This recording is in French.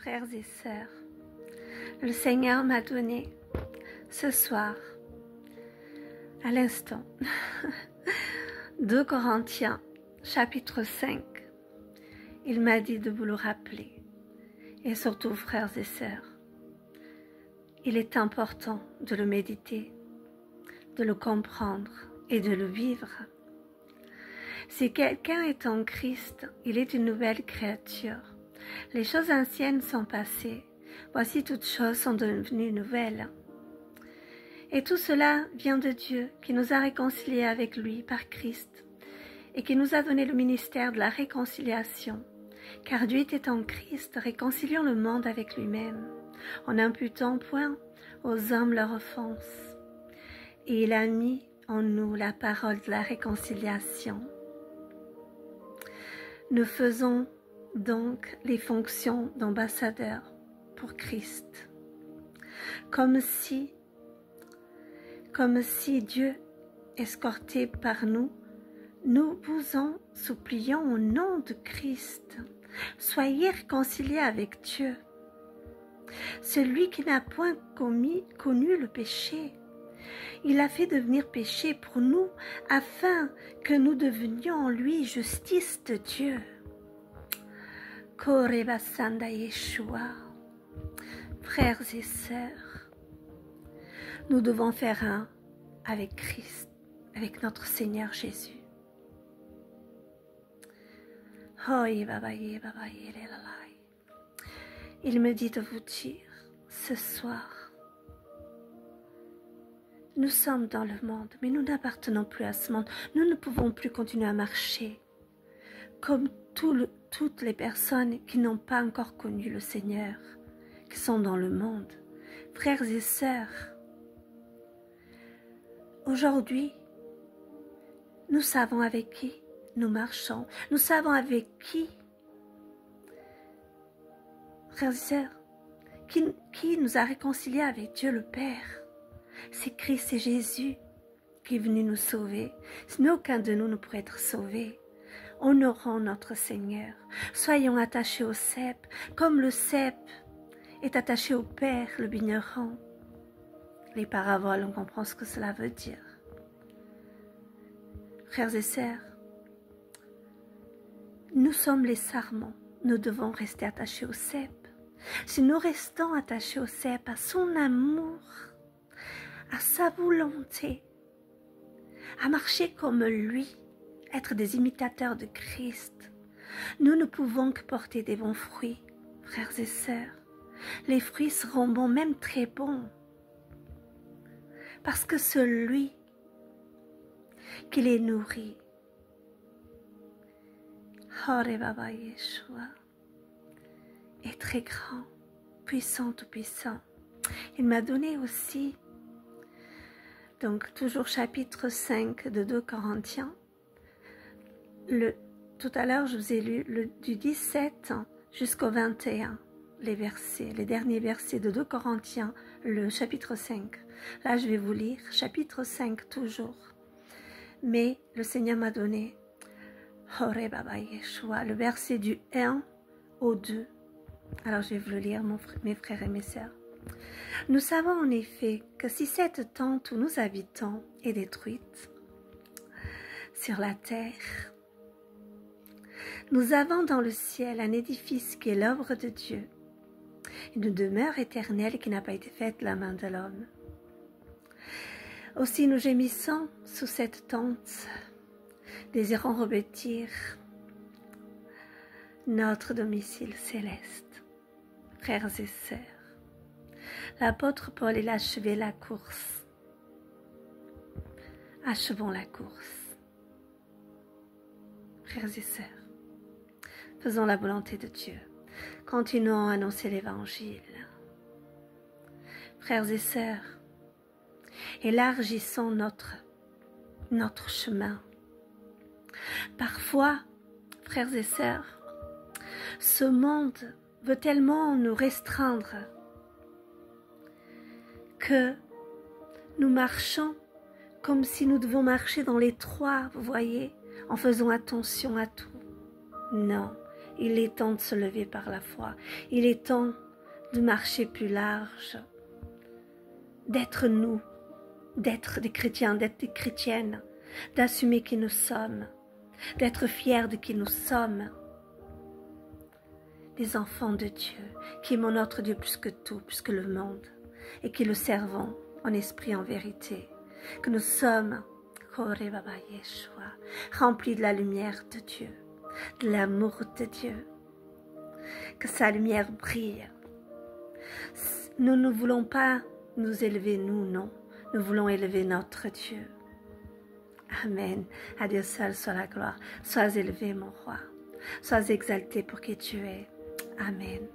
frères et sœurs, le Seigneur m'a donné ce soir, à l'instant, 2 Corinthiens, chapitre 5. Il m'a dit de vous le rappeler. Et surtout, frères et sœurs, il est important de le méditer, de le comprendre et de le vivre. Si quelqu'un est en Christ, il est une nouvelle créature. Les choses anciennes sont passées. Voici toutes choses sont devenues nouvelles. Et tout cela vient de Dieu qui nous a réconciliés avec lui par Christ et qui nous a donné le ministère de la réconciliation. Car Dieu était en Christ, réconciliant le monde avec lui-même, en n'imputant point aux hommes leur offense. Et il a mis en nous la parole de la réconciliation. Nous faisons donc les fonctions d'ambassadeurs pour Christ, comme si Dieu, escorté par nous, nous vous en supplions au nom de Christ. Soyez réconciliés avec Dieu. Celui qui n'a point connu le péché, il a fait devenir péché pour nous, afin que nous devenions en lui justice de Dieu. Korebasanda Yeshua. Frères et sœurs, nous devons faire un avec Christ, avec notre Seigneur Jésus. Il me dit de vous dire ce soir, nous sommes dans le monde, mais nous n'appartenons plus à ce monde. Nous ne pouvons plus continuer à marcher comme toutes les personnes qui n'ont pas encore connu le Seigneur, qui sont dans le monde. Frères et sœurs, aujourd'hui, nous savons avec qui nous marchons. Nous savons avec qui, frères et sœurs, qui nous a réconciliés avec Dieu le Père. C'est Christ, c'est Jésus qui est venu nous sauver. Sinon, aucun de nous ne pourrait être sauvé. Honorons notre Seigneur. Soyons attachés au cep, comme le cep est attaché au Père, le vigneron. Les paraboles, on comprend ce que cela veut dire. Frères et sœurs, nous sommes les sarments. Nous devons rester attachés au cep. Si nous restons attachés au cep, à son amour, à sa volonté, à marcher comme lui, être des imitateurs de Christ, nous ne pouvons que porter des bons fruits, frères et sœurs. Les fruits seront bons, même très bons, parce que celui qui les nourrit, Baba Yeshua, est très grand, puissant, tout puissant. Il m'a donné aussi, donc toujours chapitre 5 de 2 Corinthiens, tout à l'heure je vous ai lu du 17 jusqu'au 21, les derniers versets de 2 Corinthiens, le chapitre 5. Là je vais vous lire chapitre 5 toujours. Mais le Seigneur m'a donné Baba Yeshua, le verset du 1 au 2. Alors je vais vous le lire, mes frères et mes sœurs. Nous savons en effet que si cette tente où nous habitons est détruite sur la terre, nous avons dans le ciel un édifice qui est l'œuvre de Dieu, une demeure éternelle qui n'a pas été faite de la main de l'homme. Aussi nous gémissons sous cette tente, désirant revêtir notre domicile céleste. Frères et sœurs, l'apôtre Paul il a achevé la course. Achevons la course. Frères et sœurs, faisons la volonté de Dieu. Continuons à annoncer l'évangile. Frères et sœurs, élargissons notre chemin. Parfois, frères et sœurs, ce monde veut tellement nous restreindre que nous marchons comme si nous devons marcher dans l'étroit, vous voyez, en faisant attention à tout. Non, Il est temps de se lever par la foi. Il est temps de marcher plus large, d'être nous, d'être des chrétiens, d'être des chrétiennes, d'assumer qui nous sommes, d'être fiers de qui nous sommes, des enfants de Dieu, qui aimons notre Dieu plus que tout, plus que le monde, et qui le servons en esprit, en vérité, que nous sommes remplis de la lumière de Dieu, de l'amour de Dieu, que sa lumière brille. Nous ne voulons pas nous élever, nous, non. Nous voulons élever notre Dieu. Amen. À Dieu seul soit la gloire. Sois élevé, mon roi. Sois exalté pour qui tu es. Amen.